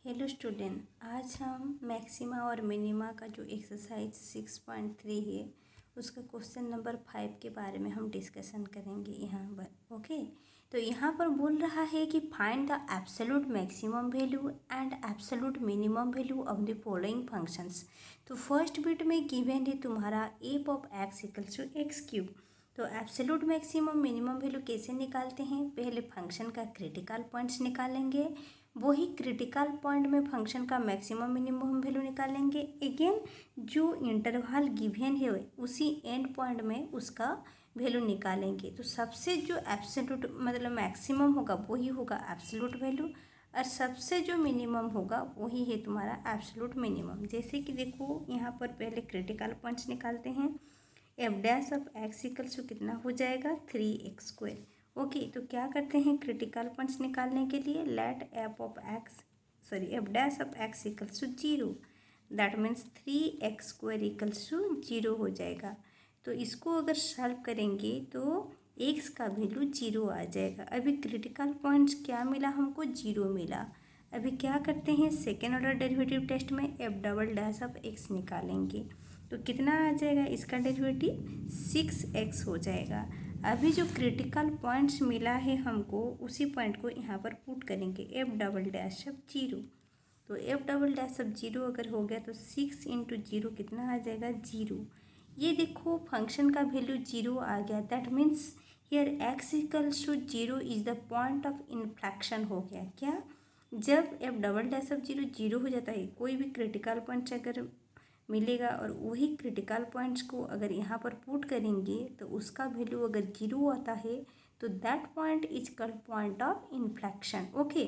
Hello student, आज हम maxima और मिनिमा का जो एक्सरसाइज 6.3 है उसका क्वेश्चन नंबर 5 के बारे में हम डिस्कशन करेंगे यहाँ पर। ओके, तो यहाँ पर बोल रहा है कि find the absolute maximum value and absolute minimum value of the following functions. तो फर्स्ट बिट में गिवन है तुम्हारा F of x equals to X cube. तो एब्सोल्यूट मैक्सिमम मिनिमम वैल्यू कैसे निकालते हैं? पहले फंक्शन का क्रिटिकल पॉइंट्स निकालेंगे, वही क्रिटिकल पॉइंट में फंक्शन का मैक्सिमम मिनिमम वैल्यू निकालेंगे। अगेन जो इंटरवल गिवन है उसी एंड पॉइंट में उसका वैल्यू निकालेंगे। तो सबसे जो एब्सोल्यूट मतलब मैक्सिमम होगा वही होगा एब्सोल्यूट वैल्यू, और सबसे जो मिनिमम होगा वही है तुम्हारा एब्सोल्यूट मिनिमम। जैसे कि देखो यहाँ पर पहले क्रिटिकल पॉइंट्स निकालते हैं। F dash of x equals to कितना हो जाएगा 3x²। ओके, तो क्या करते हैं क्रिटिकल पॉइंट्स निकालने के लिए, let F dash of x equals to 0, that means 3x² equals to 0 हो जाएगा। तो इसको अगर सॉल्व करेंगे तो x का वैल्यू 0 आ जाएगा। अभी क्रिटिकल पॉइंट्स क्या मिला हमको? 0 मिला। अभी क्या करते हैं सेकेंड ऑर्डर डेरिवेटिव टेस्ट में F double dash of X निकालेंगे। तो कितना आ जाएगा इसका डेरिवेटिव? 6x हो जाएगा। अभी जो क्रिटिकल पॉइंट्स मिला है हमको उसी पॉइंट को यहाँ पर पुट करेंगे, एफ डबल डैश ऑफ 0। तो एफ डबल डैश ऑफ 0 अगर हो गया तो 6 इंटू 0 कितना आ जाएगा? 0। ये देखो फंक्शन का वैल्यू 0 आ गया, that means here X equals to 0 is the point of inflection हो गया। क्या? जब एफ डबल डैश ऑफ 0 0 हो जाता है, कोई भी क्रिटिकल पॉइंट अगर मिलेगा और वही क्रिटिकल पॉइंट्स को अगर यहाँ पर पुट करेंगे तो उसका वैल्यू अगर 0 आता है तो that point is called point of inflection. Okay,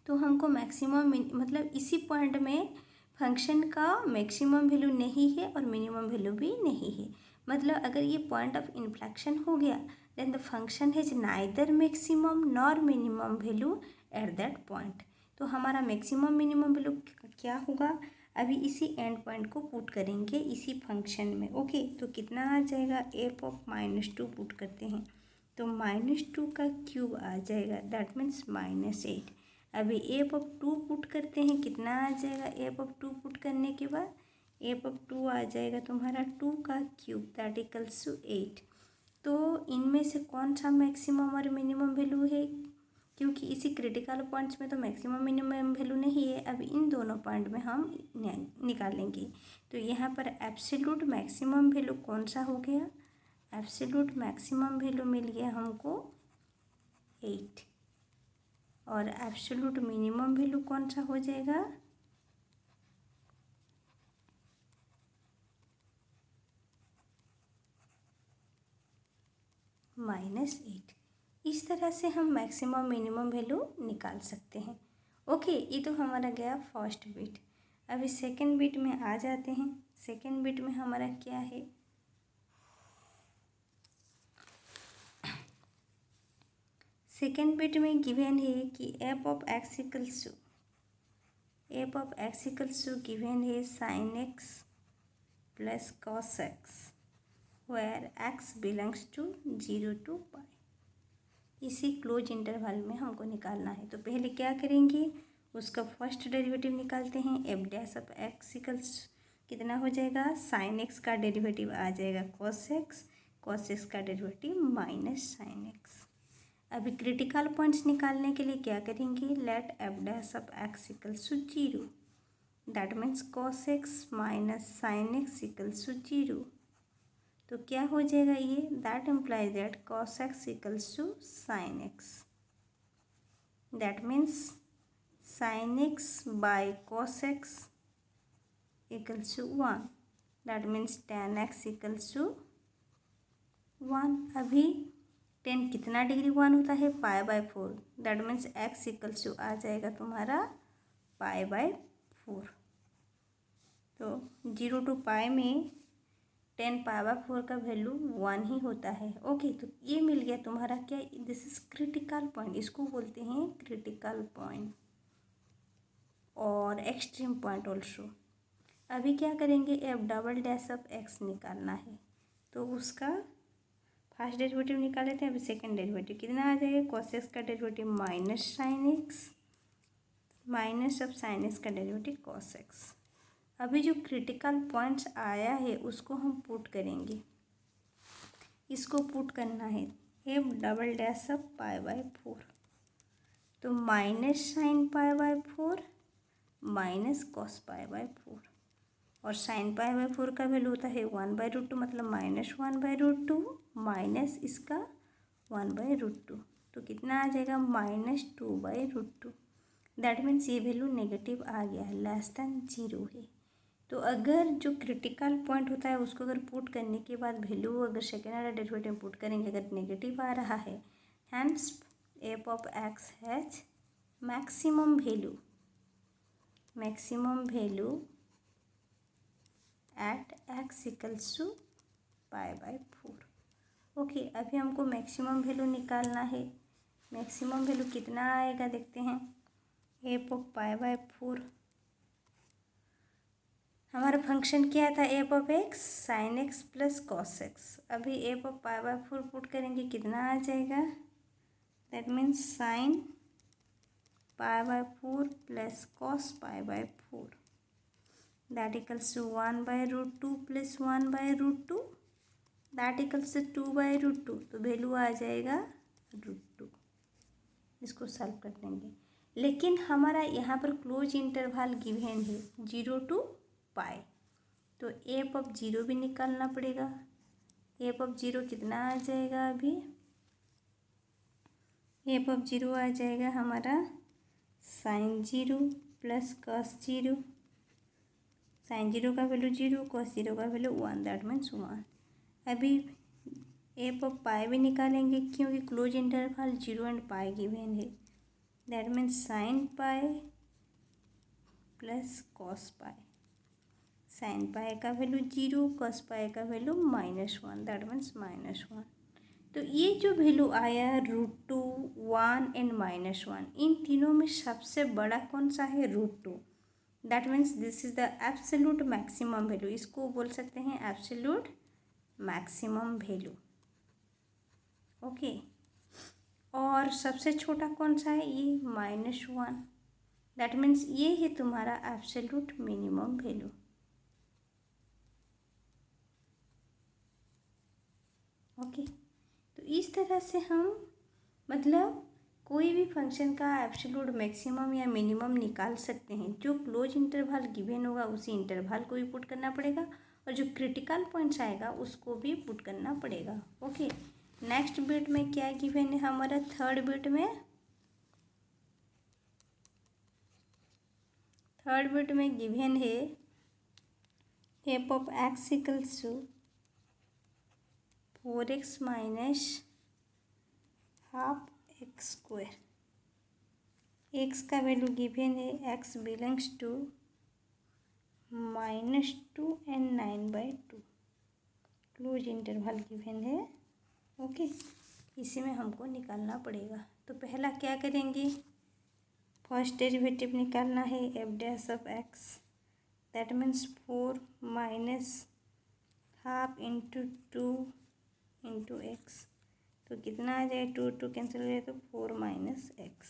तो हमको मैक्सिमम मतलब इसी पॉइंट में फंक्शन का मैक्सिमम वैल्यू नहीं है और मिनिमम वैल्यू भी नहीं है। मतलब अगर ये पॉइंट ऑफ इन्फ्लेक्शन हो गया then the function has neither maximum nor minimum value at that point. तो हमारा मैक्सिमम मिनिमम वैल्यू क्या होगा? अभी इसी एंड पॉइंट को पुट करेंगे इसी फंक्शन में। ओके, तो कितना आ जाएगा? एफ ऑफ -2 पुट करते हैं तो -2 का क्यूब आ जाएगा, दैट मीन्स -8। अभी एफ ऑफ 2 पुट करते हैं, कितना आ जाएगा? एफ ऑफ 2 पुट करने के बाद एफ ऑफ 2 आ जाएगा तुम्हारा 2 का क्यूब, दैट इक्वल्स टू 8। तो इनमें से कौन सा मैक्सिमम और मिनिमम वैल्यू है? क्योंकि इसी क्रिटिकल पॉइंट्स में तो मैक्सिमम मिनिमम वैल्यू नहीं है। अब इन दोनों पॉइंट में हम निकालेंगे। तो यहाँ पर एब्सोल्यूट मैक्सिमम वैल्यू कौन सा हो गया? एब्सोल्यूट मैक्सिमम वैल्यू मिल गया हमको 8, और एब्सोल्यूट मिनिमम वैल्यू कौन सा हो जाएगा? -8। इस तरह से हम मैक्सिमम मिनिमम वैल्यू निकाल सकते हैं। ओके, ये तो हमारा गया फर्स्ट बिट। अभी सेकंड बिट में आ जाते हैं। सेकंड बिट में हमारा क्या है? सेकंड बिट में गिवन है कि f of x equals to given है sine x plus cos x where x belongs to 0 to π। इसी क्लोज इंटरवल में हमको निकालना है। तो पहले क्या करेंगे, उसका फर्स्ट डेरिवेटिव निकालते हैं। F dash of x equals कितना हो जाएगा? साइन एक्स का डेरिवेटिव आ जाएगा कॉस एक्स का डेरिवेटिव माइनस साइन एक्स। अभी क्रिटिकल पॉइंट्स निकालने के लिए क्या करेंगे, let F dash of x equals to 0, that means cos X minus sine X equals to 0। तो क्या हो जाएगा ये? That implies that cos x equals to sine X, that means sine X by cos x equals to 1, that means tan x equals to 1। अभी tan कितना degree 1 होता है? π/4, that means x equals to आ जाएगा तुम्हारा π/4। तो 0 to π में tan π/4 का वैल्यू 1 ही होता है। ओके, तो ये मिल गया तुम्हारा क्या? दिस इज क्रिटिकल पॉइंट, इसको बोलते हैं क्रिटिकल पॉइंट और एक्सट्रीम पॉइंट ऑल्सो। अभी क्या करेंगे, F double dash of x निकालना है। तो उसका फर्स्ट डेरिवेटिव निकाल लेते हैं। अभी सेकेंड डेरिवेटिव कितना आ जाएगा? कॉस एक्स का derivative minus sine x, minus of sine X का डेरिवेटिव कॉस एक्स। अभी जो क्रिटिकल पॉइंट्स आया है उसको हम पुट करेंगे। इसको पुट करना है F double dash of pi by 4, तो minus sign pi by 4 minus cos pi by 4, और साइन पाई बाय 4 का वैल्यू होता है 1/√2, मतलब -1/√2 माइनस इसका 1/√2, तो कितना आ जाएगा -2/√2। दैट मीन्स ये वैल्यू नेगेटिव आ गया है, लेस देन 0 है। तो अगर जो क्रिटिकल पॉइंट होता है उसको अगर पुट करने के बाद वैल्यू अगर सेकेंड ऑर्डर डेरिवेटिव में पुट करेंगे अगर नेगेटिव आ रहा है, hence F of X has maximum value at X equals to pi by 4। Okay, अभी हमको मैक्सिमम वैल्यू निकालना है। मैक्सिमम वैल्यू कितना आएगा देखते हैं। एफ ऑफ पाई बाय 4, हमारा फंक्शन क्या था, f of x sine x plus cos x. अभी f of pi by 4 put करेंगे, कितना आ जाएगा, that means sine pi by 4 plus cos pi by 4, that equals to 1/√2 plus 1/√2, that equals to 2/√2, तो value आ जाएगा √2। इसको सॉल्व कर देंगे, लेकिन हमारा यहाँ पर क्लोज इंटरवल गिवन है 0 to पाई, तो एफ ऑफ 0 भी निकालना पड़ेगा। एफ ऑफ 0 कितना आ जाएगा, अभी एफ ऑफ 0 आ जाएगा हमारा साइन 0 प्लस कॉस 0, साइन 0 का वैल्यू 0, कॉस 0 का वैल्यू 1, दैट मीन्स 1। अभी एफ ऑफ पाई भी निकालेंगे क्योंकि close interval 0 and pi given है, that means sine pi plus cos pi. Sine pi का वैल्यू 0, कॉस पाई का वैल्यू -1, दैट मीन्स -1। तो ये जो वैल्यू आया √2, 1 एंड -1, इन तीनों में सबसे बड़ा कौन सा है, √2। That means this is the absolute maximum value, इसको बोल सकते हैं एब्सोल्यूट मैक्सिमम वैल्यू। ओके, और सबसे छोटा कौन सा है, ये -1, दैट मीन्स ये है तुम्हारा एब्सोल्यूट मिनिमम वैल्यू। ओके, तो इस तरह से हम मतलब कोई भी फंक्शन का एब्सोल्यूट मैक्सिमम या मिनिमम निकाल सकते हैं। जो क्लोज इंटरवल गिवन होगा उसी इंटरवल को भी पुट करना पड़ेगा, और जो क्रिटिकल पॉइंट्स आएगा उसको भी पुट करना पड़ेगा। ओके, नेक्स्ट बिट में क्या गिवन है हमारा, थर्ड बिट में गिवन है F of x equals to 4x minus half X square. X का वैल्यू गिवन है x belongs to -2 and 9/2, close interval given है। ओके, इसी में हमको निकालना पड़ेगा। तो पहला क्या करेंगे, फर्स्ट डेरिवेटिव निकालना है F dash of x, that means 4 minus half into 2 into x, तो कितना आ जाए, 2 कैंसिल हो जाए तो 4 minus X.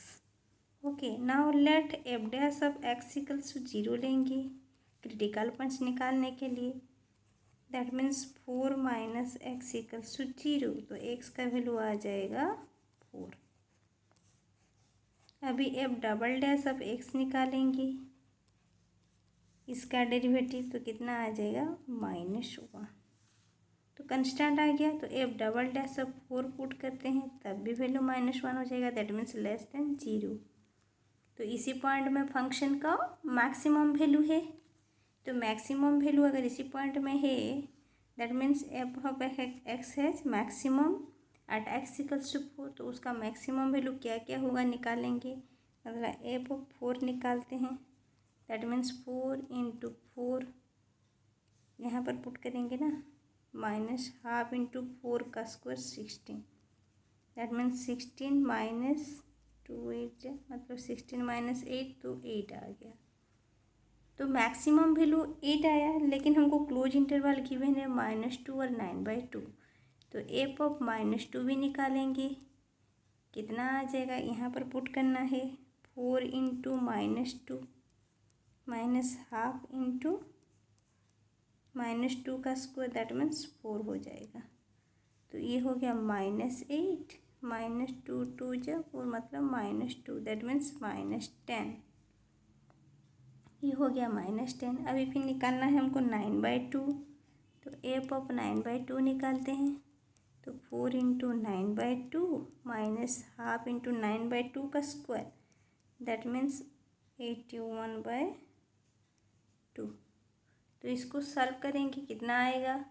Okay, now let F dash of x equals to 0 लेंगे क्रिटिकल पॉइंट्स निकालने के लिए, that means 4 minus X equals to 0, तो एक्स का वैल्यू आ जाएगा 4। अभी F double dash of X निकालेंगे, इसका डेरिवेटिव, तो कितना आ जाएगा -1, तो कंस्टेंट आ गया। तो F double dash of 4 put करते हैं तब भी वैल्यू -1 हो जाएगा, दैट मीन्स लेस देन 0। तो इसी पॉइंट में फंक्शन का मैक्सिमम वैल्यू है, तो मैक्सिमम वैल्यू अगर इसी पॉइंट में है, that means F of X has maximum at X equals to 4, तो उसका मैक्सिमम वैल्यू क्या क्या होगा निकालेंगे। मतलब एफ ऑफ 4 निकालते हैं, दैट मीन्स 4 इंटू 4 यहाँ पर पुट करेंगे ना, माइनस हाफ इंटू 4 का स्क्वायर 16, दैट मीन्स 16 माइनस 2 8 मतलब 16 माइनस 8 तो 8 आ गया। तो मैक्सिमम वैल्यू 8 आया, लेकिन हमको क्लोज इंटरवल गिवन है -2 और 9/2, तो एफ ऑफ -2 भी निकालेंगे, कितना आ जाएगा, यहाँ पर पुट करना है 4 इंटू -2 माइनस हाफ इंटू -2 का स्क्वायर, दैट मीन्स 4 हो जाएगा। तो ये हो गया -8 -2 2 जा 4 मतलब -2, दैट मीन्स -10। ये हो गया -10। अभी फिर निकालना है हमको 9/2, तो एफ ऑफ 9/2 निकालते हैं। तो 4 इंटू 9/2 माइनस हाफ इंटू 9/2 का स्क्वायर, दैट मीन्स 81/2। तो इसको सॉल्व करेंगे, कितना आएगा?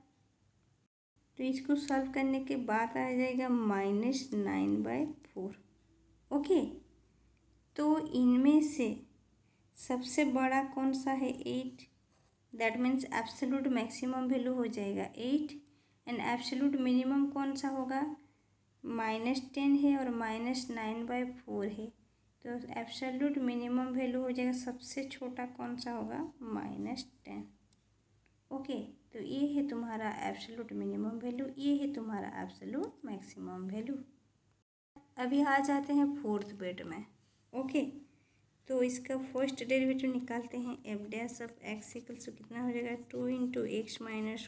तो इसको सॉल्व करने के बाद आ जाएगा -9/4। ओके, तो इनमें से सबसे बड़ा कौन सा है? 8, that means absolute maximum value हो जाएगा 8। एंड एब्सोल्यूट मिनिमम कौन सा होगा? -10 है और -9/4 है, तो एब्सोल्यूट मिनिमम वैल्यू हो जाएगा, सबसे छोटा कौन सा होगा? -10। ओके, तो ये है तुम्हारा एब्सोल्यूट मिनिमम वैल्यू, ये है तुम्हारा एब्सोल्यूट मैक्सिमम वैल्यू। अभी आ जाते हैं फोर्थ बेट में। ओके, तो इसका फर्स्ट डेरिवेटिव निकालते हैं। F dash of x equals to कितना हो जाएगा? 2 इंटू एक्स माइनस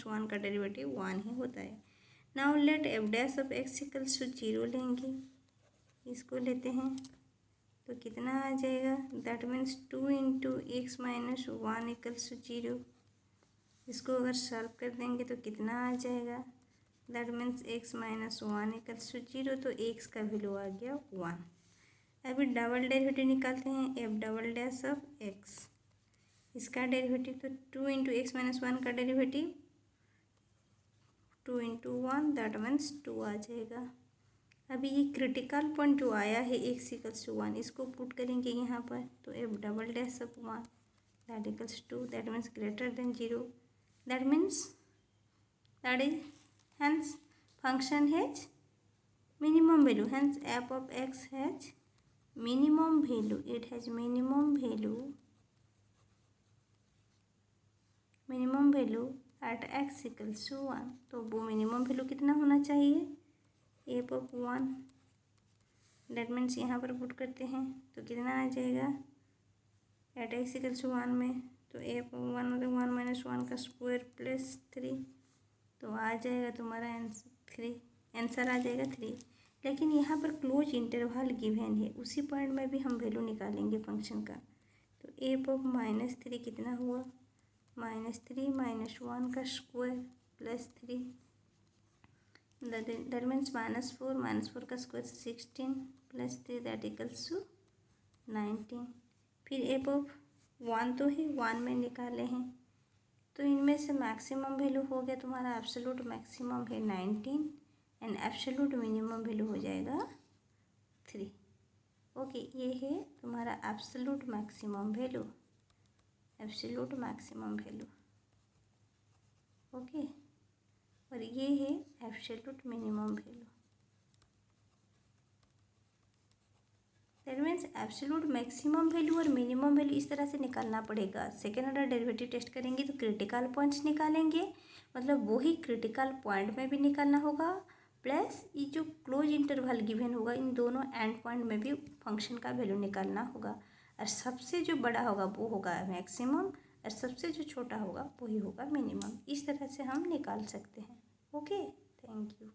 1 का डेरिवेटिव 1 ही होता है। Now let F dash of x equals to 0 लेंगे, इसको लेते हैं तो कितना आ जाएगा? That means 2 into x minus 1 equals to 0। इसको अगर सॉल्व कर देंगे तो कितना आ जाएगा? That means x minus 1 equals to 0, तो एक्स का वैल्यू आ गया 1। अभी डबल डेरिवेटिव निकालते हैं। F double dash of x, इसका डेरिवेटिव तो 2 इंटू एक्स माइनस 1 का डेरिवेटिव 2 इंटू 1, दैट मीन्स 2 आ जाएगा। अभी ये क्रिटिकल पॉइंट जो आया है एक्स इक्वल्स टू 1, इसको पुट करेंगे यहाँ पर, तो F double dash of 1 that equals 2, that means greater than 0, that means that is hence function has minimum value, hence f of x has minimum value, it has minimum value at x equals to 1। तो वो minimum value कितना होना चाहिए? f of 1, that means यहाँ पर put करते हैं तो कितना आ जाएगा एट x equals to 1 में? तो f of 1 मतलब 1 माइनस 1 का स्क्वायर प्लस 3, तो आ जाएगा तुम्हारा आंसर आ जाएगा 3। लेकिन यहाँ पर क्लोज इंटरवल गिवन है, उसी पॉइंट में भी हम वैल्यू निकालेंगे फंक्शन का। तो एफ ऑफ -3 कितना हुआ? -3 माइनस 1 का स्क्वायर प्लस 3, दैट मीन्स -4 का square 16 plus 3 that equals to 19। फिर एफ ऑफ 1 तो है, 1 में निकाले हैं, तो इनमें से मैक्सिमम वैल्यू हो गया तुम्हारा, एब्सोल्यूट मैक्सिमम है 19 एंड एब्सोल्यूट मिनिमम वैल्यू हो जाएगा 3। ओके, ये है तुम्हारा एब्सोल्यूट मैक्सिमम वैल्यू, ओके, और ये है absolute minimum value. That means absolute maximum value और मिनिमम वैल्यू इस तरह से निकालना पड़ेगा। सेकेंड ऑर्डर डेरिवेटिव टेस्ट करेंगे तो क्रिटिकल पॉइंट्स निकालेंगे, मतलब वही क्रिटिकल पॉइंट में भी निकालना होगा, प्लस ये जो क्लोज इंटरवल गिवन होगा इन दोनों एंड पॉइंट में भी फंक्शन का वैल्यू निकालना होगा। और सबसे जो बड़ा होगा वो होगा मैक्सिमम, और सबसे जो छोटा होगा वही होगा मिनिमम। इस तरह से हम निकाल सकते हैं। Okay, thank you.